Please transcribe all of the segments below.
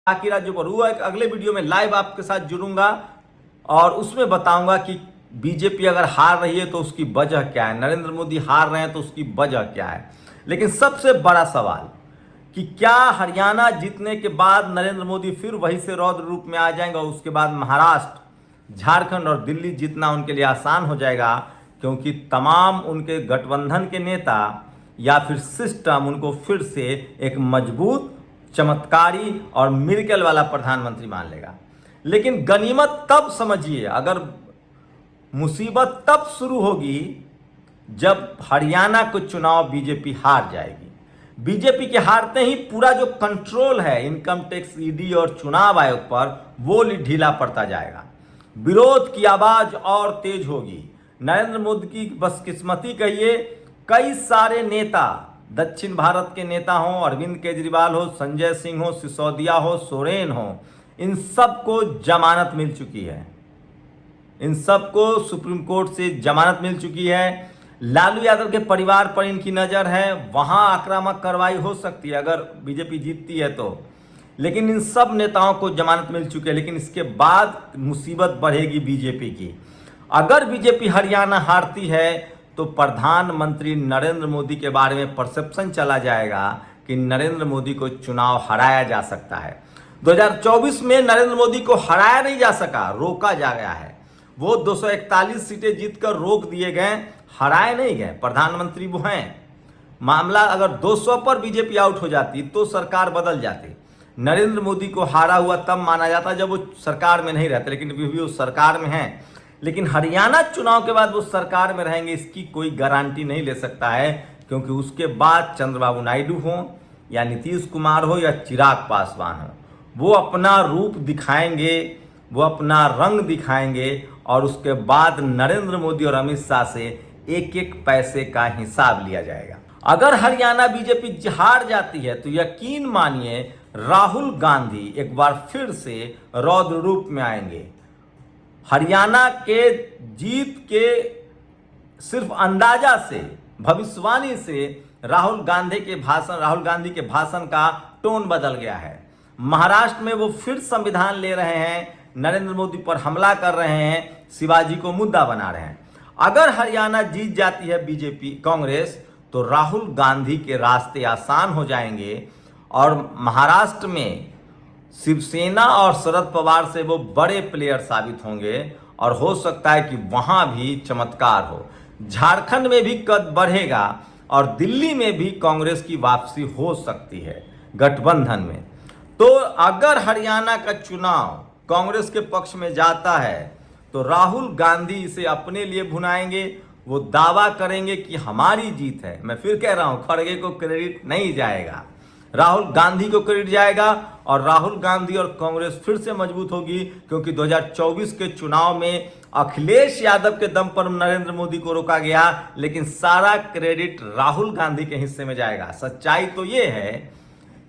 बाकी राज्यों पर हुआ। एक अगले वीडियो में लाइव आपके साथ जुड़ूंगा और उसमें बताऊंगा कि बीजेपी अगर हार रही है तो उसकी वजह क्या है, नरेंद्र मोदी हार रहे हैं तो उसकी वजह क्या है। लेकिन सबसे बड़ा सवाल कि क्या हरियाणा जीतने के बाद नरेंद्र मोदी फिर वही से रौद्र रूप में आ जाएंगे और उसके बाद महाराष्ट्र, झारखंड और दिल्ली जीतना उनके लिए आसान हो जाएगा, क्योंकि तमाम उनके गठबंधन के नेता या फिर सिस्टम उनको फिर से एक मजबूत, चमत्कारी और मिरेकल वाला प्रधानमंत्री मान लेगा। लेकिन गनीमत तब समझिए, अगर मुसीबत तब शुरू होगी जब हरियाणा को चुनाव बीजेपी हार जाएगी। बीजेपी के हारते ही पूरा जो कंट्रोल है इनकम टैक्स, ईडी और चुनाव आयोग पर, वो ढीला पड़ता जाएगा। विरोध की आवाज और तेज होगी। नरेंद्र मोदी की बदकिस्मती कहिए, कई सारे नेता, दक्षिण भारत के नेता हों, अरविंद केजरीवाल हो, संजय सिंह हो, सिसोदिया हो, सोरेन हो, इन सबको जमानत मिल चुकी है। इन सबको सुप्रीम कोर्ट से जमानत मिल चुकी है। लालू यादव के परिवार पर इनकी नज़र है, वहां आक्रामक कार्रवाई हो सकती है अगर बीजेपी जीतती है तो। लेकिन इन सब नेताओं को जमानत मिल चुकी है। लेकिन इसके बाद मुसीबत बढ़ेगी बीजेपी की। अगर बीजेपी हरियाणा हारती है तो प्रधानमंत्री नरेंद्र मोदी के बारे में परसेप्शन चला जाएगा कि नरेंद्र मोदी को चुनाव हराया जा सकता है। 2024 में नरेंद्र मोदी को हराया नहीं जा सका, रोका जा गया है। वो 241 सीटें जीतकर रोक दिए गए, हराए नहीं गए। प्रधानमंत्री वो हैं। मामला अगर 200 पर बीजेपी आउट हो जाती तो सरकार बदल जाती। नरेंद्र मोदी को हारा हुआ तब माना जाता जब वो सरकार में नहीं रहते, लेकिन अभी भी वो सरकार में हैं। लेकिन हरियाणा चुनाव के बाद वो सरकार में रहेंगे, इसकी कोई गारंटी नहीं ले सकता है, क्योंकि उसके बाद चंद्रबाबू नायडू हो या नीतीश कुमार हो या चिराग पासवान हो, वो अपना रूप दिखाएंगे, वो अपना रंग दिखाएंगे और उसके बाद नरेंद्र मोदी और अमित शाह से एक एक पैसे का हिसाब लिया जाएगा। अगर हरियाणा बीजेपी हार जाती है तो यकीन मानिए राहुल गांधी एक बार फिर से रौद्र रूप में आएंगे। हरियाणा के जीत के सिर्फ अंदाजा से, भविष्यवाणी से राहुल गांधी के भाषण का टोन बदल गया है। महाराष्ट्र में वो फिर संविधान ले रहे हैं, नरेंद्र मोदी पर हमला कर रहे हैं, शिवाजी को मुद्दा बना रहे हैं। अगर हरियाणा जीत जाती है बीजेपी, कांग्रेस, तो राहुल गांधी के रास्ते आसान हो जाएंगे और महाराष्ट्र में शिवसेना और शरद पवार से वो बड़े प्लेयर साबित होंगे और हो सकता है कि वहां भी चमत्कार हो। झारखंड में भी कद बढ़ेगा और दिल्ली में भी कांग्रेस की वापसी हो सकती है गठबंधन में। तो अगर हरियाणा का चुनाव कांग्रेस के पक्ष में जाता है तो राहुल गांधी इसे अपने लिए भुनाएंगे। वो दावा करेंगे कि हमारी जीत है। मैं फिर कह रहा हूं, खड़गे को क्रेडिट नहीं जाएगा, राहुल गांधी को क्रेडिट जाएगा और राहुल गांधी और कांग्रेस फिर से मजबूत होगी, क्योंकि 2024 के चुनाव में अखिलेश यादव के दम पर नरेंद्र मोदी को रोका गया, लेकिन सारा क्रेडिट राहुल गांधी के हिस्से में जाएगा। सच्चाई तो ये है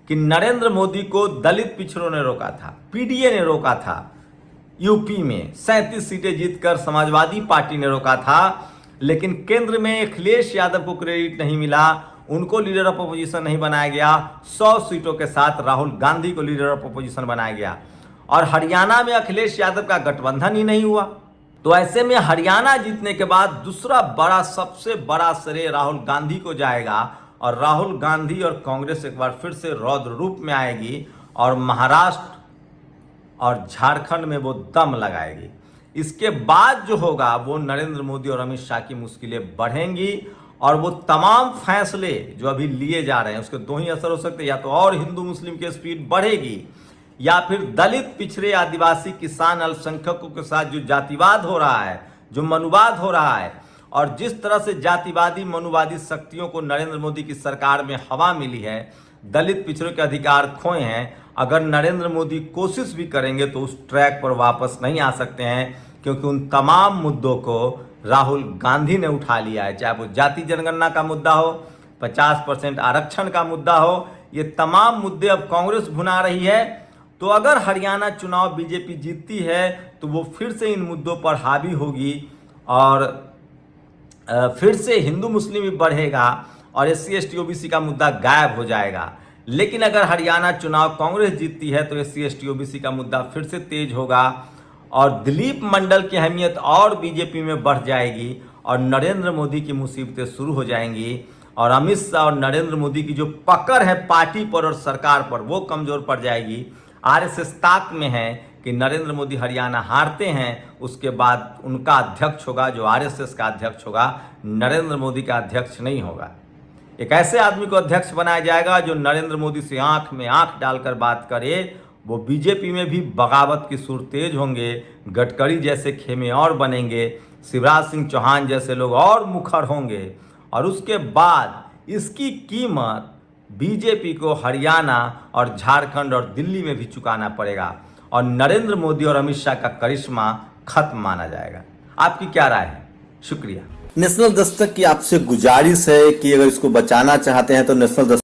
कि नरेंद्र मोदी को दलित पिछड़ों ने रोका था, पीडीए ने रोका था, यूपी में 37 सीटें जीतकर समाजवादी पार्टी ने रोका था, लेकिन केंद्र में अखिलेश यादव को क्रेडिट नहीं मिला, उनको लीडर ऑफ अपोजिशन नहीं बनाया गया। 100 सीटों के साथ राहुल गांधी को लीडर ऑफ अपोजिशन बनाया गया और हरियाणा में अखिलेश यादव का गठबंधन ही नहीं हुआ। तो ऐसे में हरियाणा जीतने के बाद दूसरा बड़ा, सबसे बड़ा श्रेय राहुल गांधी को जाएगा और राहुल गांधी और कांग्रेस एक बार फिर से रौद्र रूप में आएगी और महाराष्ट्र और झारखंड में वो दम लगाएगी। इसके बाद जो होगा वो नरेंद्र मोदी और अमित शाह की मुश्किलें बढ़ेंगी और वो तमाम फैसले जो अभी लिए जा रहे हैं उसके दो ही असर हो सकते हैं, या तो और हिंदू मुस्लिम की स्पीड बढ़ेगी या फिर दलित, पिछड़े, आदिवासी, किसान, अल्पसंख्यकों के साथ जो जातिवाद हो रहा है, जो मनुवाद हो रहा है और जिस तरह से जातिवादी मनुवादी शक्तियों को नरेंद्र मोदी की सरकार में हवा मिली है, दलित पिछड़ों के अधिकार खोए हैं, अगर नरेंद्र मोदी कोशिश भी करेंगे तो उस ट्रैक पर वापस नहीं आ सकते हैं, क्योंकि उन तमाम मुद्दों को राहुल गांधी ने उठा लिया है। चाहे वो जाति जनगणना का मुद्दा हो, 50% आरक्षण का मुद्दा हो, ये तमाम मुद्दे अब कांग्रेस भुना रही है। तो अगर हरियाणा चुनाव बीजेपी जीतती है तो वो फिर से इन मुद्दों पर हावी होगी और फिर से हिंदू मुस्लिम भी बढ़ेगा और SC ST OBC का मुद्दा गायब हो जाएगा। लेकिन अगर हरियाणा चुनाव कांग्रेस जीतती है तो SC ST OBC का मुद्दा फिर से तेज होगा और दिलीप मंडल की अहमियत और बीजेपी में बढ़ जाएगी और नरेंद्र मोदी की मुसीबतें शुरू हो जाएंगी और अमित शाह और नरेंद्र मोदी की जो पकड़ है पार्टी पर और सरकार पर वो कमजोर पड़ जाएगी। RSS ताक में है कि नरेंद्र मोदी हरियाणा हारते हैं, उसके बाद उनका अध्यक्ष होगा जो RSS का अध्यक्ष होगा, नरेंद्र मोदी का अध्यक्ष नहीं होगा। एक ऐसे आदमी को अध्यक्ष बनाया जाएगा जो नरेंद्र मोदी से आंख में आंख डालकर बात करे। वो बीजेपी में भी बगावत की सुर तेज होंगे, गडकरी जैसे खेमे और बनेंगे, शिवराज सिंह चौहान जैसे लोग और मुखर होंगे और उसके बाद इसकी कीमत बीजेपी को हरियाणा और झारखंड और दिल्ली में भी चुकाना पड़ेगा और नरेंद्र मोदी और अमित शाह का करिश्मा खत्म माना जाएगा। आपकी क्या राय है? शुक्रिया। नेशनल दस्तक की आपसे गुजारिश है कि अगर इसको बचाना चाहते हैं तो नेशनल दस्तक